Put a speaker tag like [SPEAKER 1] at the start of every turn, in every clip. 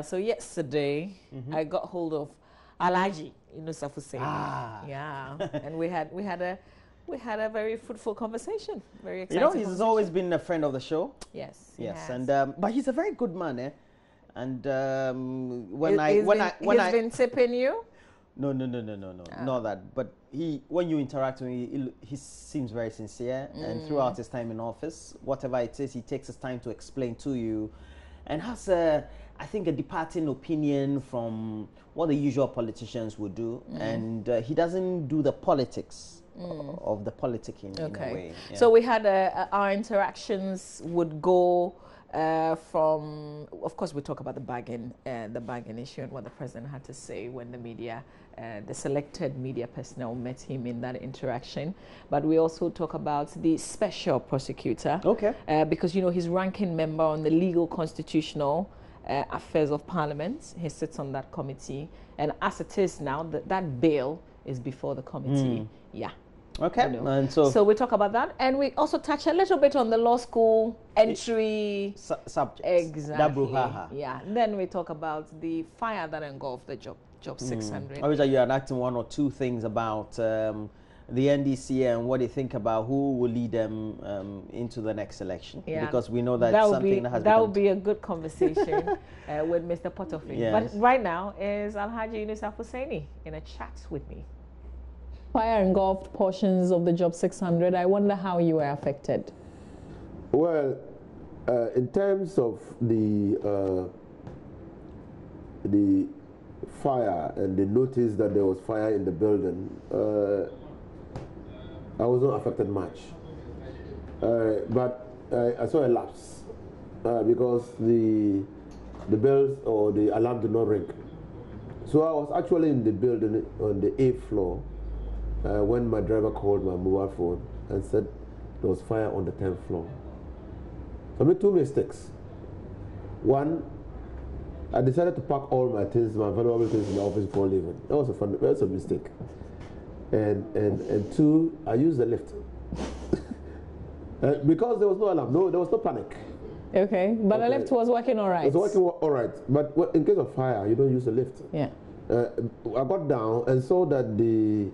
[SPEAKER 1] So yesterday, I got hold of Alhaji Inusah Fuseini. Yeah, and we had a very fruitful conversation. Very exciting.
[SPEAKER 2] You know, he's always been a friend of the show.
[SPEAKER 1] Yes.
[SPEAKER 2] Yes, and but he's a very good man, eh? And
[SPEAKER 1] he's been tipping you.
[SPEAKER 2] No, not that. But when you interact with him, he seems very sincere, and throughout his time in office, whatever it is, he takes his time to explain to you, and has I think a departing opinion from what the usual politicians would do, and he doesn't do the politics of the politicking in a way. Yeah.
[SPEAKER 1] So we had our interactions would go from, of course, we talk about the bargain issue and what the president had to say when the media, the selected media personnel met him in that interaction. But we also talk about the special prosecutor.
[SPEAKER 2] Okay.
[SPEAKER 1] Because, you know, he's ranking member on the Legal Constitutional Affairs of Parliament. He sits on that committee. And as it is now, that bill is before the committee. Yeah.
[SPEAKER 2] Okay.
[SPEAKER 1] You know.
[SPEAKER 2] And so
[SPEAKER 1] we talk about that, and we also touch a little bit on the law school entry
[SPEAKER 2] subjects.
[SPEAKER 1] Exactly. Yeah. Then we talk about the fire that engulfed the job 600.
[SPEAKER 2] Obviously, you are enacting one or two things about the NDC and what they think about who will lead them into the next election. Yeah. Because we know that something that
[SPEAKER 1] would be a good conversation with Mr. Potofin. Yes. But right now is Alhaji Inusah Fuseini in a chat with me. Fire engulfed portions of the Job 600. I wonder how you were affected.
[SPEAKER 3] Well, in terms of the fire and the notice that there was fire in the building, I was not affected much. But I saw a lapse because the bells or the alarm did not ring. So I was actually in the building on the 8th floor. When my driver called my mobile phone and said there was fire on the 10th floor. So I made two mistakes. One, I decided to pack all my things, my valuable things in the office before leaving. That was a mistake. And two, I used the lift. Because there was no alarm, there was no panic.
[SPEAKER 1] Okay, but the lift was working all right.
[SPEAKER 3] It was working all right, but in case of fire, you don't use the lift.
[SPEAKER 1] Yeah.
[SPEAKER 3] I got down and saw that the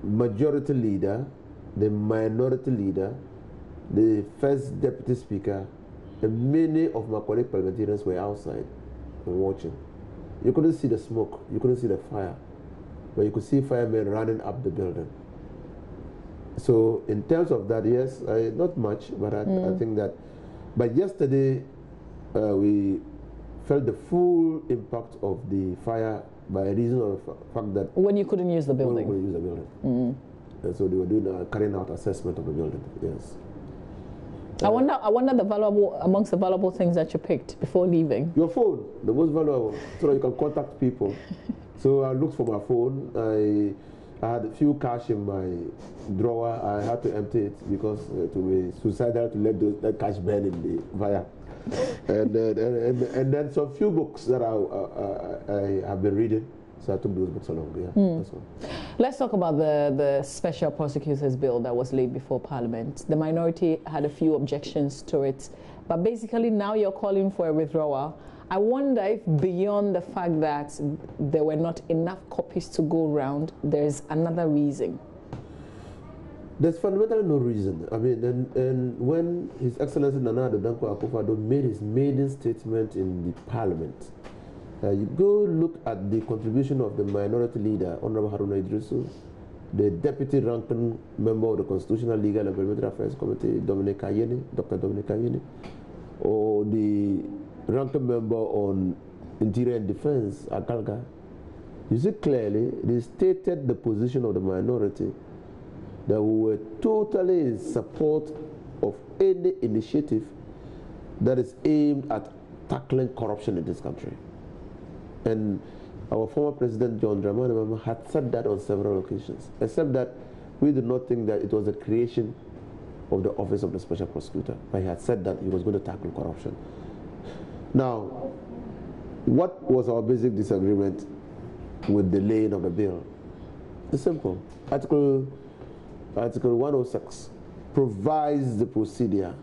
[SPEAKER 3] majority leader, the minority leader, the first deputy speaker, and many of my colleague parliamentarians were outside and watching. You couldn't see the smoke, you couldn't see the fire, but you could see firemen running up the building. So in terms of that, yes, not much, but I think that. But yesterday, we felt the full impact of the fire by reason of the fact that
[SPEAKER 1] when you couldn't use the building.
[SPEAKER 3] When we couldn't use the building. And so they were doing carrying out assessment of the building. Yes.
[SPEAKER 1] I wonder amongst the valuable things that you picked before leaving.
[SPEAKER 3] Your phone, the most valuable, so that you can contact people. So I looked for my phone. I had a few cash in my drawer. I had to empty it because it would be suicidal to let that cash burn in the fire. And then some few books that I have been reading, so I took those books along. Yeah, that's all.
[SPEAKER 1] Let's talk about the special prosecutor's bill that was laid before Parliament. The minority had a few objections to it, but basically now you're calling for a withdrawal. I wonder if beyond the fact that there were not enough copies to go around, there's another reason.
[SPEAKER 3] There's fundamentally no reason. I mean, and when His Excellency Nana Addo Dankwa Akufo-Addo made his maiden statement in the Parliament, you go look at the contribution of the minority leader, Honorable Haruna Idrisu, the deputy ranking member of the Constitutional, Legal and Parliamentary Affairs Committee, Dr. Dominic Ayeni, or the ranking member on Interior and Defense, Akalga. You see clearly, they stated the position of the minority that we were totally in support of any initiative that is aimed at tackling corruption in this country. And our former President John Dramani Mahama had said that on several occasions, except that we did not think that it was the creation of the Office of the Special Prosecutor, but he had said that he was going to tackle corruption. Now, what was our basic disagreement with the laying of the bill? It's simple. Article 106 provides the procedure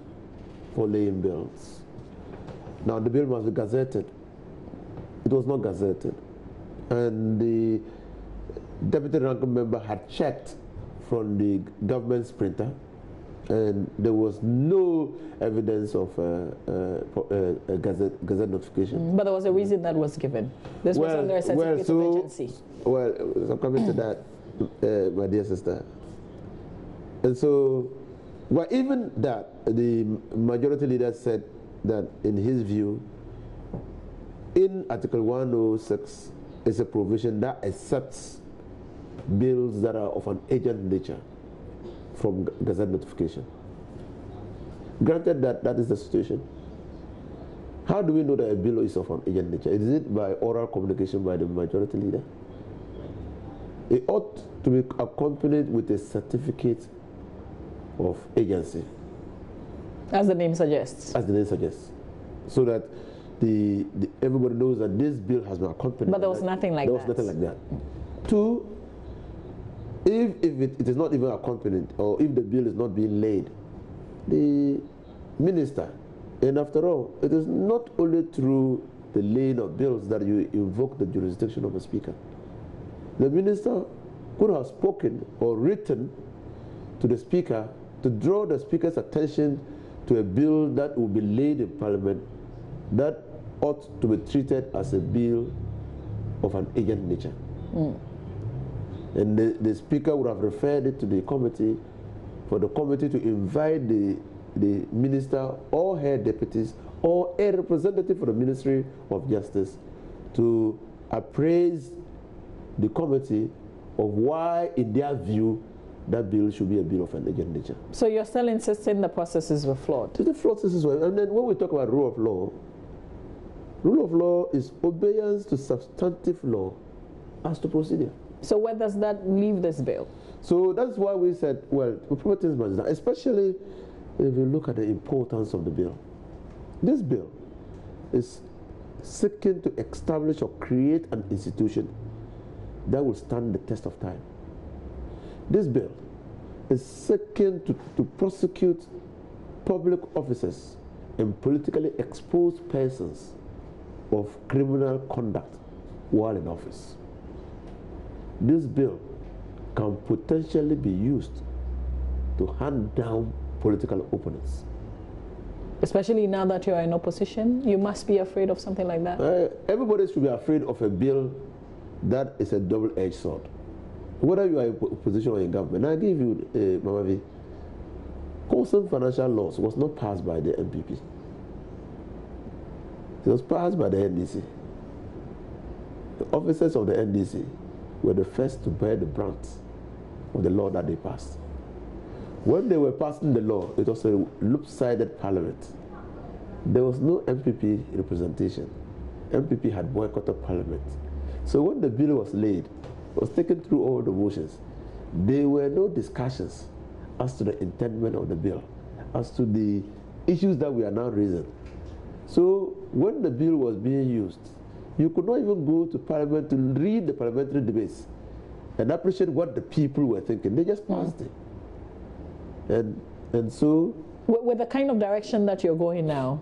[SPEAKER 3] for laying bills. Now, the bill must be gazetted It was not gazetted. And the deputy ranking member had checked from the government's printer, and there was no evidence of a gazette notification.
[SPEAKER 1] But there was a reason that was given. This was under a certificate of emergency.
[SPEAKER 3] Well, I'm coming to that, my dear sister. And so, well, even that, the majority leader said that in his view, in Article 106 is a provision that accepts bills that are of an urgent nature from gazette notification. Granted that that is the situation, how do we know that a bill is of an urgent nature? Is it by oral communication by the majority leader? It ought to be accompanied with a certificate of agency.
[SPEAKER 1] As the name suggests.
[SPEAKER 3] As the name suggests. So that everybody knows that this bill has been accompanied.
[SPEAKER 1] But there was nothing like that.
[SPEAKER 3] There was nothing like that. Two, if it is not even accompanied, or if the bill is not being laid, the minister, and after all, it is not only through the laying of bills that you invoke the jurisdiction of the speaker. The minister could have spoken or written to the speaker to draw the speaker's attention to a bill that will be laid in parliament that ought to be treated as a bill of an urgent nature. And the speaker would have referred it to the committee for the committee to invite the minister or her deputies or a representative for the Ministry of Justice to appraise the committee of why, in their view, that bill should be a bill of an urgent nature.
[SPEAKER 1] So you're still insisting the processes were flawed?
[SPEAKER 3] The processes were, and then when we talk about rule of law is obedience to substantive law as to procedure.
[SPEAKER 1] So where does that leave this bill?
[SPEAKER 3] So that's why we said, well, we put things much down, especially if you look at the importance of the bill. This bill is seeking to establish or create an institution that will stand the test of time. This bill is seeking to prosecute public officers and politically exposed persons of criminal conduct while in office. This bill can potentially be used to hand down political opponents.
[SPEAKER 1] Especially now that you are in opposition, you must be afraid of something like that.
[SPEAKER 3] Everybody should be afraid of a bill that is a double-edged sword. Whether you are in opposition or in government. I give you, Mama V, Constant Financial Laws was not passed by the MPP. It was passed by the NDC. The officers of the NDC were the first to bear the brunt of the law that they passed. When they were passing the law, it was a loop-sided parliament. There was no MPP representation. MPP had boycotted parliament. So when the bill was laid, it was taken through all the motions. There were no discussions as to the intendment of the bill, as to the issues that we are now raising. So when the bill was being used, you could not even go to parliament to read the parliamentary debates and appreciate what the people were thinking. They just passed it. And so...
[SPEAKER 1] With the kind of direction that you're going now,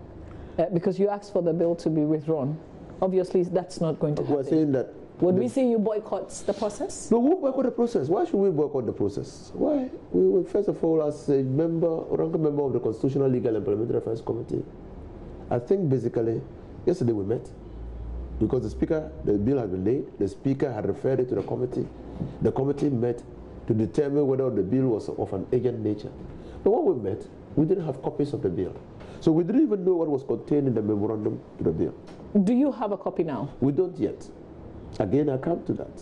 [SPEAKER 1] because you asked for the bill to be withdrawn, obviously that's not going to happen.
[SPEAKER 3] We're saying that...
[SPEAKER 1] Would we see you boycott the process?
[SPEAKER 3] No, we won't boycott the process. Why should we boycott the process? Why? We will, first of all, as a ranking member of the Constitutional, Legal and Parliamentary Affairs Committee, I think basically, yesterday we met, because the bill had been laid, the speaker had referred it to the committee met to determine whether the bill was of an urgent nature. But when we met, we didn't have copies of the bill. So we didn't even know what was contained in the memorandum to the bill.
[SPEAKER 1] Do you have a copy now?
[SPEAKER 3] We don't yet. Again, I come to that.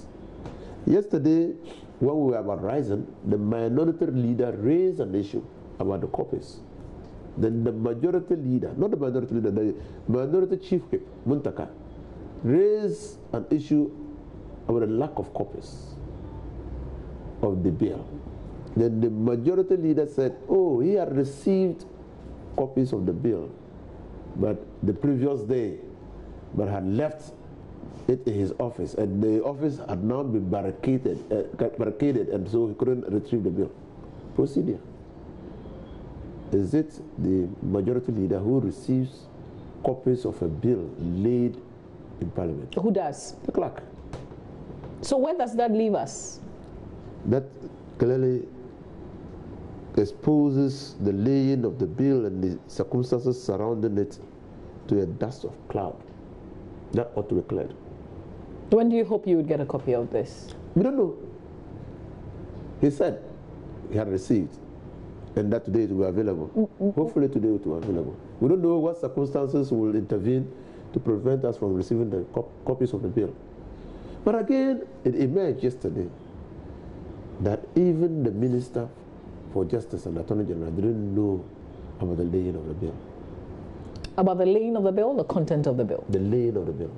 [SPEAKER 3] Yesterday, when we were about rising, the minority leader raised an issue about the copies. Then the majority leader, not the minority leader, the minority chief whip, Muntaka, raised an issue about the lack of copies of the bill. Then the majority leader said, oh, he had received copies of the bill, but the previous day, but had left it in his office, and the office had now been barricaded, and so he couldn't retrieve the bill. Procedure. Is it the majority leader who receives copies of a bill laid in Parliament.
[SPEAKER 1] Who does?
[SPEAKER 3] The clerk.
[SPEAKER 1] So where does that leave us?
[SPEAKER 3] That clearly exposes the laying of the bill and the circumstances surrounding it to a dust of cloud. That ought to be cleared.
[SPEAKER 1] When do you hope you would get a copy of this?
[SPEAKER 3] We don't know. He said he had received, and that today it will be available. Hopefully today it will be available. We don't know what circumstances will intervene to prevent us from receiving the copies of the bill. But again, it emerged yesterday that even the Minister for Justice and Attorney General didn't know about the laying of the bill.
[SPEAKER 1] About the laying of the bill, the content of the bill?
[SPEAKER 3] The laying of the bill.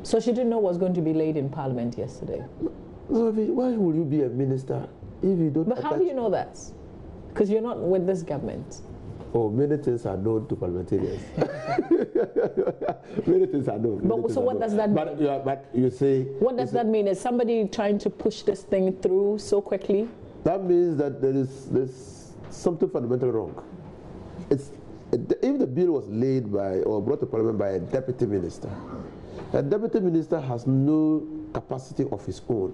[SPEAKER 1] So she didn't know what was going to be laid in Parliament yesterday?
[SPEAKER 3] So why would you be a minister if you don't?
[SPEAKER 1] But how do you know that? Because you're not with this government.
[SPEAKER 3] Oh, many things are known to parliamentarians. Many things are known.
[SPEAKER 1] But so what does that mean?
[SPEAKER 3] But you say...
[SPEAKER 1] What does that mean? Is somebody trying to push this thing through so quickly?
[SPEAKER 3] That means that there's something fundamentally wrong. If the bill was laid by or brought to Parliament by a deputy minister has no capacity of his own.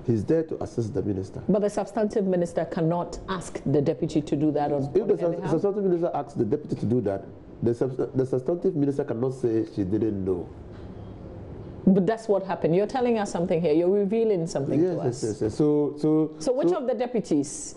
[SPEAKER 3] He's there to assist the minister.
[SPEAKER 1] But the substantive minister cannot ask the deputy to do that on
[SPEAKER 3] If the substantive minister asks the deputy to do that, the substantive minister cannot say she didn't know.
[SPEAKER 1] But that's what happened. You're telling us something here. You're revealing something to us.
[SPEAKER 3] Yes. So
[SPEAKER 1] which of the deputies?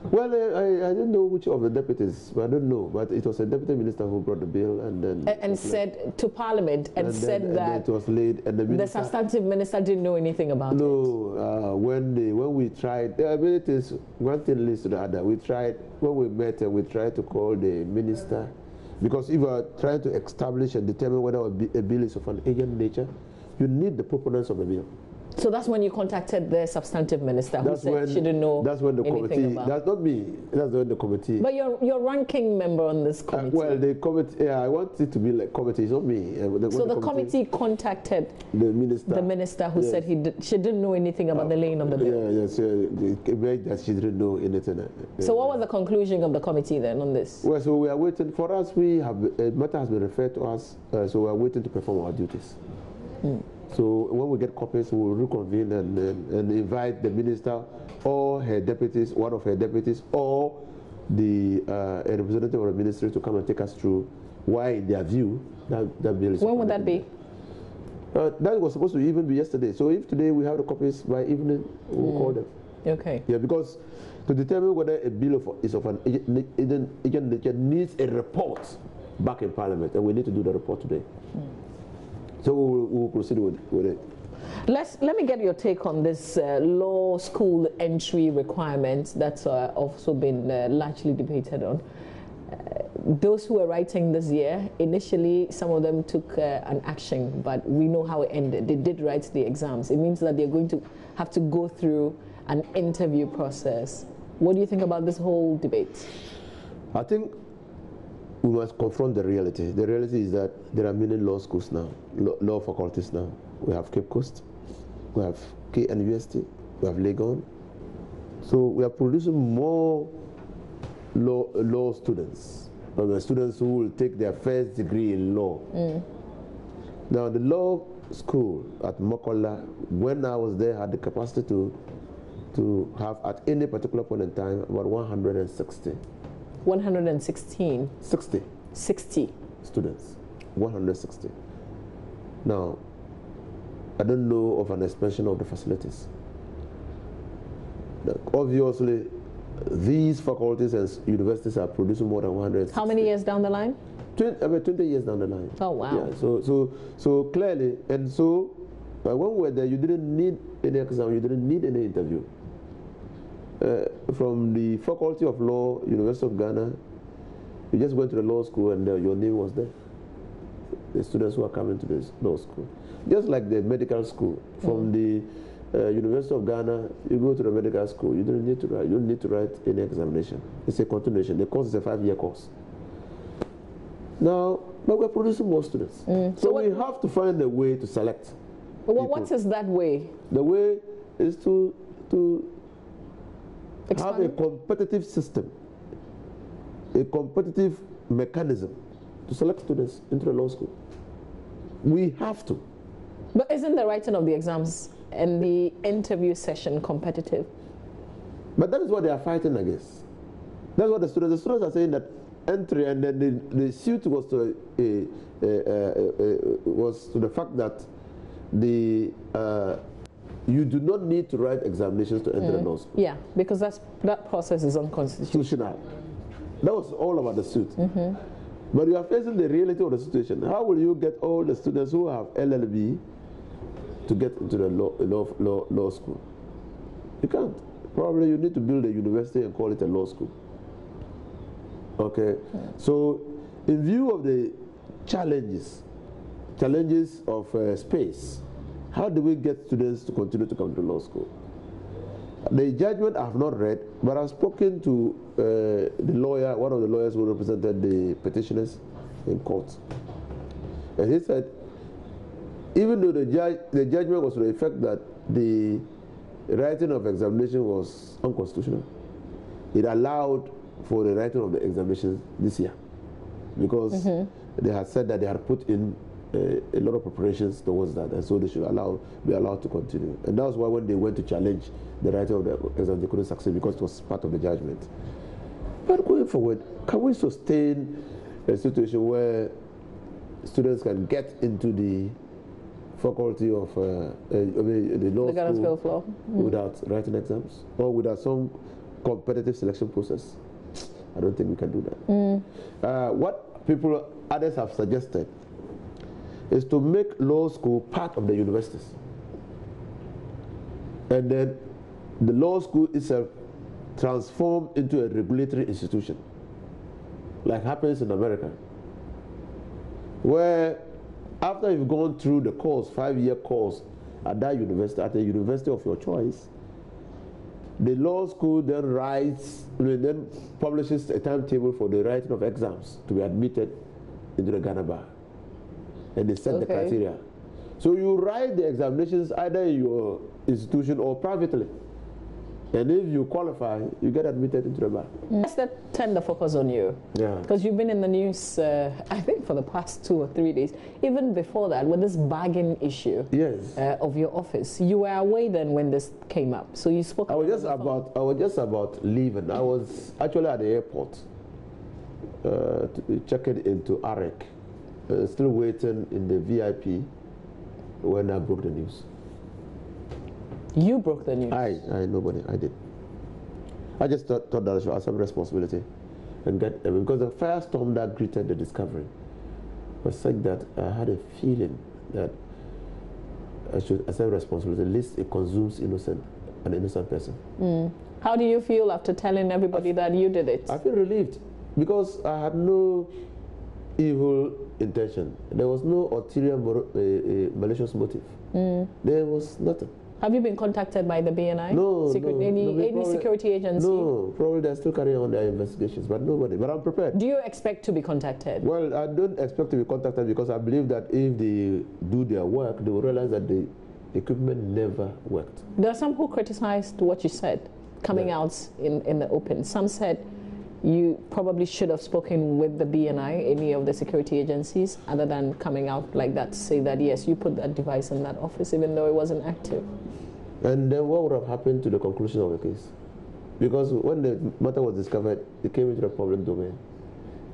[SPEAKER 3] Well, I didn't know which of the deputies, but I don't know. But it was a deputy minister who brought the bill and then...
[SPEAKER 1] And said to Parliament and said that
[SPEAKER 3] it was laid and
[SPEAKER 1] the substantive minister didn't know anything about it.
[SPEAKER 3] No, when we tried, I mean, it is one thing leads to the other. We tried, when we met, we tried to call the minister, because if you are trying to establish and determine whether a bill is of an urgent nature, you need the proponents of the bill.
[SPEAKER 1] So that's when you contacted the substantive minister who said she didn't know
[SPEAKER 3] that's when the
[SPEAKER 1] anything
[SPEAKER 3] committee,
[SPEAKER 1] about.
[SPEAKER 3] That's not me. That's when the committee.
[SPEAKER 1] But you're ranking member on this committee.
[SPEAKER 3] Well, the committee. Yeah, I want it to be like committee. It's not me.
[SPEAKER 1] So the committee contacted
[SPEAKER 3] the minister
[SPEAKER 1] who said she didn't know anything about the laying of the bill.
[SPEAKER 3] Yes. That she didn't know anything.
[SPEAKER 1] So what was the conclusion of the committee then on this?
[SPEAKER 3] Well, so we are waiting. For us, a matter has been referred to us. So we are waiting to perform our duties. So when we get copies, we will reconvene and invite the minister or her deputies, one of her deputies, or a representative of the ministry to come and take us through why, in their view, that bill is...
[SPEAKER 1] When would that be?
[SPEAKER 3] That was supposed to even be yesterday. So if today we have the copies, by evening, we'll call them.
[SPEAKER 1] Okay.
[SPEAKER 3] Yeah, because to determine whether a bill is of an urgent nature needs a report back in Parliament, and we need to do the report today. So we'll proceed with it.
[SPEAKER 1] Let me get your take on this law school entry requirement that's also been largely debated on. Those who were writing this year, initially some of them took an action, but we know how it ended. They did write the exams. It means that they're going to have to go through an interview process. What do you think about this whole debate?
[SPEAKER 3] I think we must confront the reality. The reality is that there are many law schools now, law faculties now. We have Cape Coast, we have KNUST, we have Legon. So we are producing more law students, students who will take their first degree in law. Now the law school at Mokola, when I was there, had the capacity to have at any particular point in time about 160.
[SPEAKER 1] 116? 60 students.
[SPEAKER 3] 160. Now, I don't know of an expansion of the facilities. Obviously, these faculties and universities are producing more than 160.
[SPEAKER 1] How many years down the line?
[SPEAKER 3] About 20 years down the line.
[SPEAKER 1] Oh, wow.
[SPEAKER 3] Yeah, so clearly, and so when we were there, you didn't need any exam, you didn't need any interview. From the Faculty of Law, University of Ghana, you just went to the law school and your name was there. The students who are coming to this law school. Just like the medical school. From the University of Ghana, you go to the medical school, you don't need to write. You don't need to write any examination. It's a continuation. The course is a 5-year course. Now, but we're producing more students. So we have to find a way to select.
[SPEAKER 1] Well, what is that way?
[SPEAKER 3] The way is to have a competitive system, a competitive mechanism to select students into the law school. We have to.
[SPEAKER 1] But isn't the writing of the exams and the interview session competitive?
[SPEAKER 3] But that is what they are fighting against. That's what the students are saying, that entry, and then the suit was to the fact that you do not need to write examinations to enter the law school.
[SPEAKER 1] Yeah, because that process is unconstitutional.
[SPEAKER 3] That was all about the suit. But you are facing the reality of the situation. How will you get all the students who have LLB to get into the law school? You can't. Probably you need to build a university and call it a law school. Okay? So, in view of the challenges of space, how do we get students to continue to come to law school? The judgment I have not read, but I've spoken to the lawyer, one of the lawyers who represented the petitioners in court. And he said, even though the judgment was to the effect that the writing of examination was unconstitutional, it allowed for the writing of the examinations this year, because they had said that they had put in a lot of preparations towards that, and so they should be allowed to continue. And that was why when they went to challenge the writing of the exam, they couldn't succeed, because it was part of the judgment. But going forward, can we sustain a situation where students can get into the faculty of the law school without writing exams, or without some competitive selection process? I don't think we can do that. What others have suggested is to make law school part of the universities, and then the law school itself transform into a regulatory institution, like happens in America, where after you've gone through the course, 5-year course at that university, at a university of your choice, the law school then publishes a timetable for the writing of exams to be admitted into the Ghana bar, and they set the criteria. So you write the examinations either in your institution or privately, and if you qualify, you get admitted into the bar.
[SPEAKER 1] Let's turn the focus on you.
[SPEAKER 3] Yeah.
[SPEAKER 1] Because you've been in the news, I think, for the past 2 or 3 days. Even before that, with this bargain issue of your office, you were away then when this came up. So you spoke. I was
[SPEAKER 3] just about leaving. I was actually at the airport checking into AREC, still waiting in the VIP when I broke the news.
[SPEAKER 1] You broke the news?
[SPEAKER 3] I did. I just thought that I should have some responsibility and get them, because the firestorm that greeted the discovery was such that I had a feeling that I should accept responsibility. At least it consumes an innocent person.
[SPEAKER 1] How do you feel after telling everybody that you did it?
[SPEAKER 3] I feel relieved, because I had no evil intention. There was no ulterior malicious motive. There was nothing.
[SPEAKER 1] Have you been contacted by the BNI?
[SPEAKER 3] No.
[SPEAKER 1] Any security agency?
[SPEAKER 3] No, probably they're still carrying on their investigations, but nobody. But I'm prepared.
[SPEAKER 1] Do you expect to be contacted?
[SPEAKER 3] Well, I don't expect to be contacted, because I believe that if they do their work, they will realize that the equipment never worked.
[SPEAKER 1] There are some who criticized what you said coming out in the open. Some said you probably should have spoken with the BNI, any of the security agencies, other than coming out like that to say that, yes, you put that device in that office, even though it wasn't active. And
[SPEAKER 3] then what would have happened to the conclusion of the case? Because when the matter was discovered, it came into the public domain.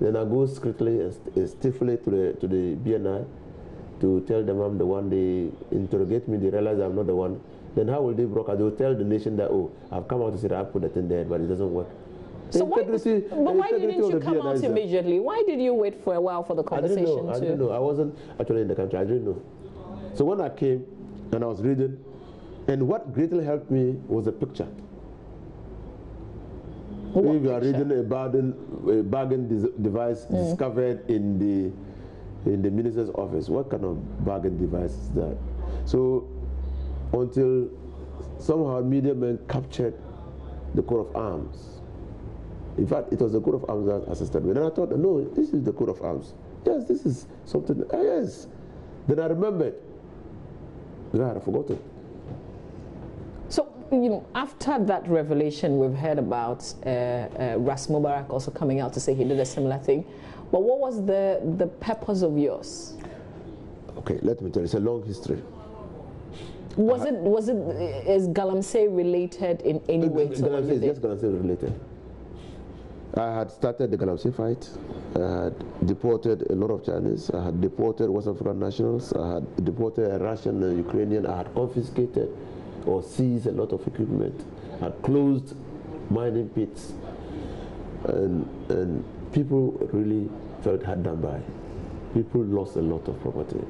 [SPEAKER 3] Then I go strictly and stiffly to the BNI to tell them I'm the one. They interrogate me, they realize I'm not the one. Then how will they broadcast? They will tell the nation that, oh, I've come out to say that I put the thing there, but it doesn't work.
[SPEAKER 1] So why didn't you come out immediately? Why did you wait for a while for the conversation?
[SPEAKER 3] I didn't know. I wasn't actually in the country. I didn't know. So when I came and I was reading, and what greatly helped me was the picture. If you are reading a bargain device discovered in the minister's office, what kind of bargain device is that? So until somehow media men captured the coat of arms. In fact, it was the coat of arms that assisted me. And I thought, no, this is the coat of arms. Yes, this is something. Yes. Then I remembered. I had forgotten. So,
[SPEAKER 1] after that revelation, we've heard about Ras Mubarak also coming out to say he did a similar thing. But what was the purpose of yours?
[SPEAKER 3] Okay, let me tell you, it's a long history.
[SPEAKER 1] Is Galamsey related in any way to
[SPEAKER 3] Galamsey is just Galamsey related. I had started the Galamsey fight. I had deported a lot of Chinese. I had deported West African nationals. I had deported a Russian and Ukrainian. I had confiscated or seized a lot of equipment. I had closed mining pits. And people really felt hard done by. People lost a lot of property.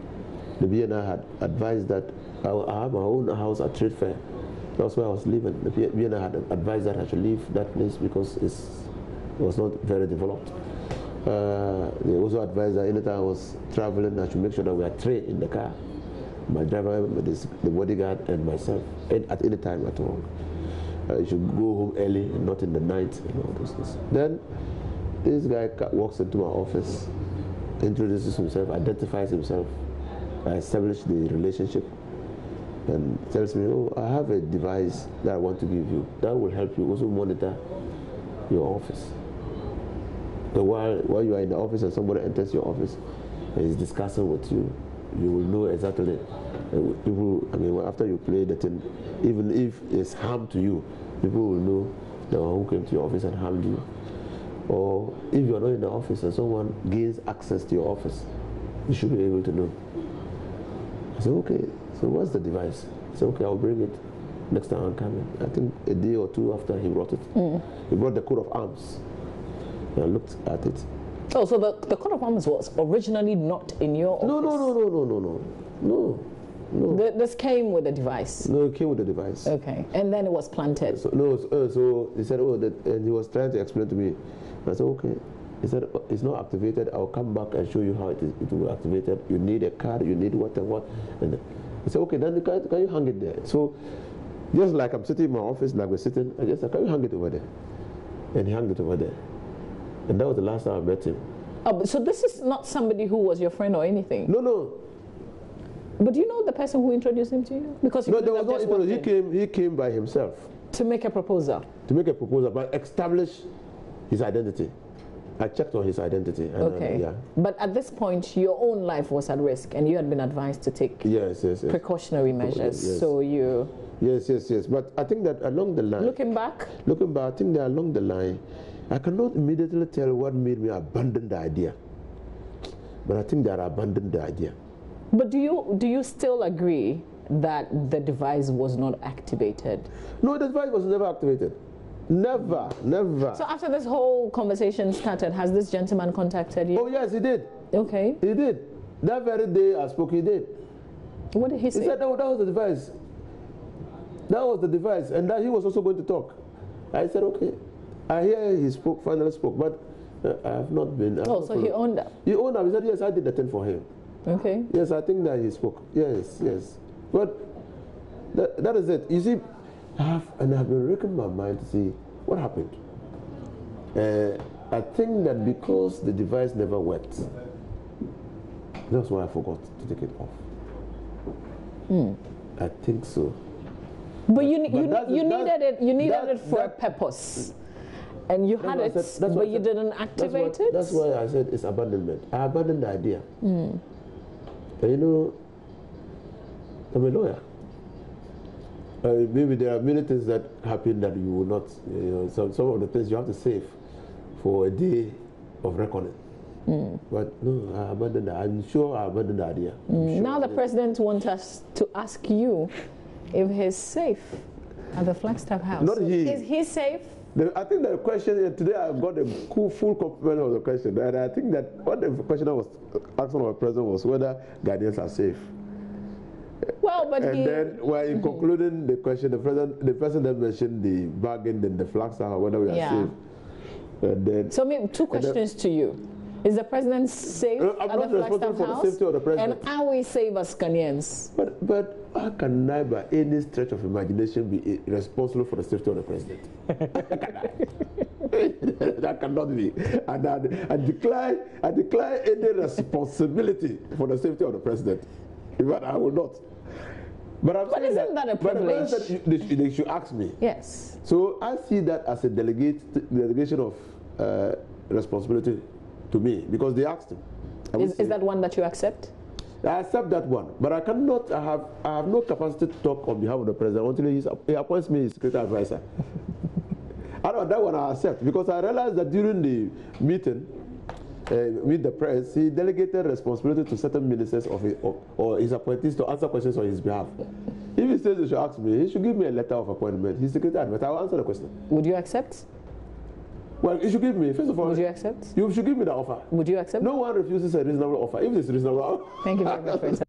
[SPEAKER 3] The BNI had advised that I have my own house at Trade Fair. That's where I was living. The BNI had advised that I should leave that place because it was not very developed. They also advised that anytime I was traveling, I should make sure that we had three in the car. My driver, the bodyguard, and myself, at any time at all. You should go home early and not in the night and all those things. Then this guy walks into my office, introduces himself, identifies himself. I establish the relationship and tells me, oh, I have a device that I want to give you that will help you also monitor your office. So while you are in the office and somebody enters your office and is discussing with you, you will know exactly. People, I mean, after you play the thing, even if it's harm to you, people will know the one who came to your office and harmed you. Or if you are not in the office and someone gains access to your office, you should be able to know. I said, okay, so what's the device? I said, okay, I'll bring it next time I'm coming. I think a day or two after he brought it, he brought the coat of arms. And I looked at it.
[SPEAKER 1] Oh, so the coat of arms was originally not in your office? No. This came with the device?
[SPEAKER 3] No, it came with the device.
[SPEAKER 1] Okay, and then it was planted?
[SPEAKER 3] So he said, and he was trying to explain to me. I said, okay. He said, it's not activated. I'll come back and show you how it will be activated. You need a card, you need what and what. And I said, okay, then can you hang it there? So just like I'm sitting in my office, like we're sitting, I just said, can you hang it over there? And he hung it over there. And that was the last time I met him.
[SPEAKER 1] Oh, so this is not somebody who was your friend or anything?
[SPEAKER 3] No.
[SPEAKER 1] But do you know the person who introduced him to you? Because you
[SPEAKER 3] there was no introduction. He came by himself.
[SPEAKER 1] To make a proposal? To
[SPEAKER 3] make a proposal, but establish his identity. I checked on his identity. And,
[SPEAKER 1] okay.
[SPEAKER 3] Yeah.
[SPEAKER 1] But at this point, your own life was at risk, and you had been advised to take precautionary measures.
[SPEAKER 3] Yes.
[SPEAKER 1] So you...
[SPEAKER 3] Yes. But I think that along the line...
[SPEAKER 1] Looking back,
[SPEAKER 3] I think that along the line, I cannot immediately tell what made me abandon the idea. But I think that I abandoned the idea.
[SPEAKER 1] But do you still agree that the device was not activated?
[SPEAKER 3] No, the device was never activated. Never.
[SPEAKER 1] So after this whole conversation started, has this gentleman contacted you?
[SPEAKER 3] Oh yes, he did.
[SPEAKER 1] Okay.
[SPEAKER 3] He did. That very day I spoke, he did.
[SPEAKER 1] What did he say?
[SPEAKER 3] He said that was the device. That was the device, and that he was also going to talk. I said, okay. I hear he finally spoke, but I have not been.
[SPEAKER 1] So he owned up?
[SPEAKER 3] He owned up. He said, yes, I did the thing for him.
[SPEAKER 1] Okay.
[SPEAKER 3] Yes, I think that he spoke. Yes. But that is it. You see, I've been racking my mind to see what happened. I think that because the device never worked, that's why I forgot to take it off. I think so.
[SPEAKER 1] But you needed it for a purpose. And you had it, but you didn't activate it?
[SPEAKER 3] That's why I said it's abandonment. I abandoned the idea. And you know, I'm a lawyer. Maybe there are many things that happen that you will not, some of the things you have to save for a day of reckoning. But no, I abandoned that. I'm sure I abandoned the idea.
[SPEAKER 1] Now the president wants us to ask you if he's safe at the Flagstaff House.
[SPEAKER 3] Not he.
[SPEAKER 1] Is he safe?
[SPEAKER 3] I think the question today, I got a full complement of the question, and I think that what the questioner was asking our president was whether Ghanaians are safe.
[SPEAKER 1] Well, but
[SPEAKER 3] then, in concluding the question, the president mentioned the bargain and the Flagstaff, whether we are safe. And then,
[SPEAKER 1] so, maybe two questions to you. Is the president safe
[SPEAKER 3] I'm
[SPEAKER 1] at
[SPEAKER 3] not
[SPEAKER 1] the
[SPEAKER 3] responsible
[SPEAKER 1] Flagstaff
[SPEAKER 3] for
[SPEAKER 1] House?
[SPEAKER 3] the safety of the president.
[SPEAKER 1] And are we safe as Ghanaians?
[SPEAKER 3] But how can I, by any stretch of imagination, be responsible for the safety of the president? That cannot be. And I decline any responsibility for the safety of the president. In fact, I will not. But
[SPEAKER 1] isn't that a privilege?
[SPEAKER 3] But they should ask me.
[SPEAKER 1] Yes.
[SPEAKER 3] So I see that as a delegation of responsibility to me, because they asked him.
[SPEAKER 1] Is that one that you accept?
[SPEAKER 3] I accept that one, but I cannot. I have no capacity to talk on behalf of the president until he appoints me his secretary advisor. I know that one I accept because I realized that during the meeting with the press, he delegated responsibility to certain ministers or his appointees to answer questions on his behalf. If he says he should ask me, he should give me a letter of appointment. He's secretary advisor. I will answer the question.
[SPEAKER 1] Would you accept?
[SPEAKER 3] Well, you should give me, first of all.
[SPEAKER 1] Would you accept?
[SPEAKER 3] You should give me the offer.
[SPEAKER 1] Would you accept?
[SPEAKER 3] No one refuses a reasonable offer. If it's reasonable.
[SPEAKER 1] Thank you very much for your time.